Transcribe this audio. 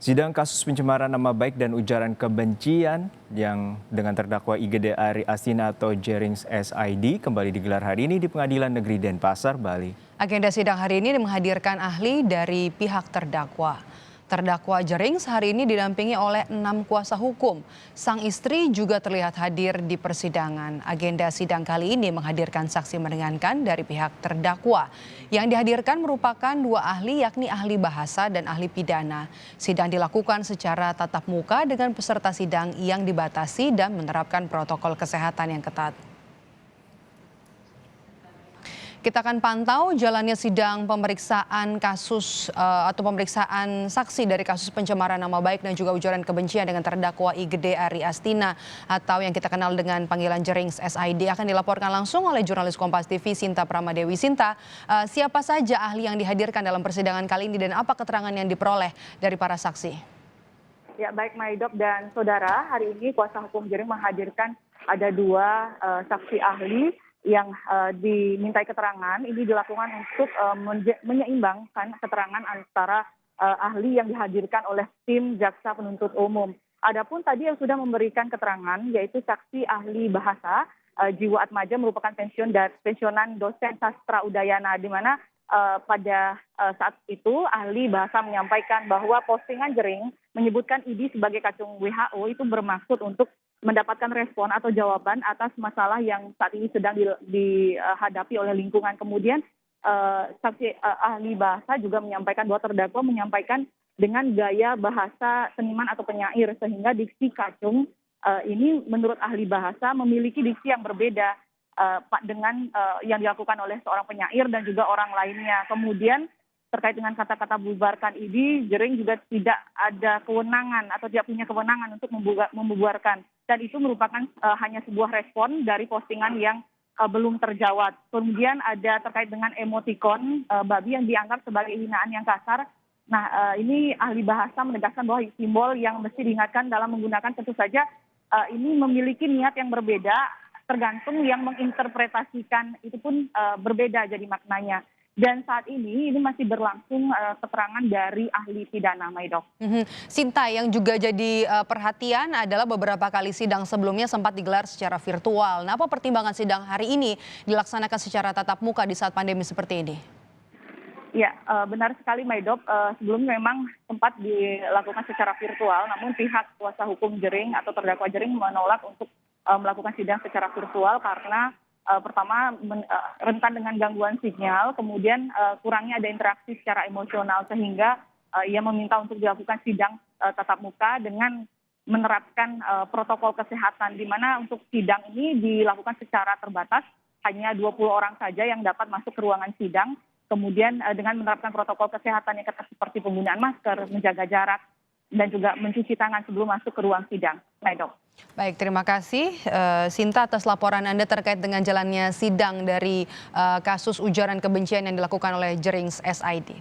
Sidang kasus pencemaran nama baik dan ujaran kebencian yang dengan terdakwa IGD Ari Astina atau Jerings SID kembali digelar hari ini di Pengadilan Negeri Denpasar, Bali. Agenda sidang hari ini menghadirkan ahli dari pihak terdakwa. Terdakwa Jerings hari ini didampingi oleh 6 kuasa hukum. Sang istri juga terlihat hadir di persidangan. Agenda sidang kali ini menghadirkan saksi meringankan dari pihak terdakwa. Yang dihadirkan merupakan 2 ahli yakni ahli bahasa dan ahli pidana. Sidang dilakukan secara tatap muka dengan peserta sidang yang dibatasi dan menerapkan protokol kesehatan yang ketat. Kita akan pantau jalannya sidang pemeriksaan kasus atau pemeriksaan saksi dari kasus pencemaran nama baik dan juga ujaran kebencian dengan terdakwa IGD Ari Astina atau yang kita kenal dengan panggilan Jerings SID akan dilaporkan langsung oleh jurnalis Kompas TV Sinta Pramadewi. Sinta, siapa saja ahli yang dihadirkan dalam persidangan kali ini dan apa keterangan yang diperoleh dari para saksi? Ya, baik Maidop dan saudara, hari ini kuasa hukum Jerings menghadirkan ada 2 saksi ahli yang dimintai keterangan. Ini dilakukan untuk menyeimbangkan keterangan antara ahli yang dihadirkan oleh tim jaksa penuntut umum. Adapun tadi yang sudah memberikan keterangan yaitu saksi ahli bahasa Jiwa Atmaja merupakan pensiunan dosen sastra Udayana, di mana pada saat itu ahli bahasa menyampaikan bahwa postingan Jerings menyebutkan ID sebagai kacung WHO itu bermaksud untuk mendapatkan respon atau jawaban atas masalah yang saat ini sedang dihadapi oleh lingkungan. Kemudian saksi ahli bahasa juga menyampaikan bahwa terdakwa menyampaikan dengan gaya bahasa seniman atau penyair, sehingga diksi kacung ini menurut ahli bahasa memiliki diksi yang berbeda dengan yang dilakukan oleh seorang penyair dan juga orang lainnya. Kemudian terkait dengan kata-kata bubarkan ini, Jerings juga tidak ada kewenangan atau tidak punya kewenangan untuk membubarkan. Dan itu merupakan hanya sebuah respon dari postingan yang belum terjawab. Kemudian ada terkait dengan emotikon babi yang dianggap sebagai hinaan yang kasar. Nah, ini ahli bahasa menegaskan bahwa simbol yang mesti diingatkan dalam menggunakan tentu saja ini memiliki niat yang berbeda, tergantung yang menginterpretasikan itu pun berbeda jadi maknanya. Dan saat ini masih berlangsung keterangan dari ahli pidana, Maidok. Sinta, yang juga jadi perhatian adalah beberapa kali sidang sebelumnya sempat digelar secara virtual. Nah, apa pertimbangan sidang hari ini dilaksanakan secara tatap muka di saat pandemi seperti ini? Ya, benar sekali Maidok. Sebelumnya memang sempat dilakukan secara virtual, namun pihak kuasa hukum Jerings atau terdakwa Jerings menolak untuk melakukan sidang secara virtual karena pertama rentan dengan gangguan sinyal, kemudian kurangnya ada interaksi secara emosional, sehingga ia meminta untuk dilakukan sidang tatap muka dengan menerapkan protokol kesehatan, di mana untuk sidang ini dilakukan secara terbatas, hanya 20 orang saja yang dapat masuk ke ruangan sidang, kemudian dengan menerapkan protokol kesehatan yang ketat seperti penggunaan masker, menjaga jarak, dan juga mencuci tangan sebelum masuk ke ruang sidang. Maidok. Baik, terima kasih Sinta atas laporan Anda terkait dengan jalannya sidang dari kasus ujaran kebencian yang dilakukan oleh Jerings SID.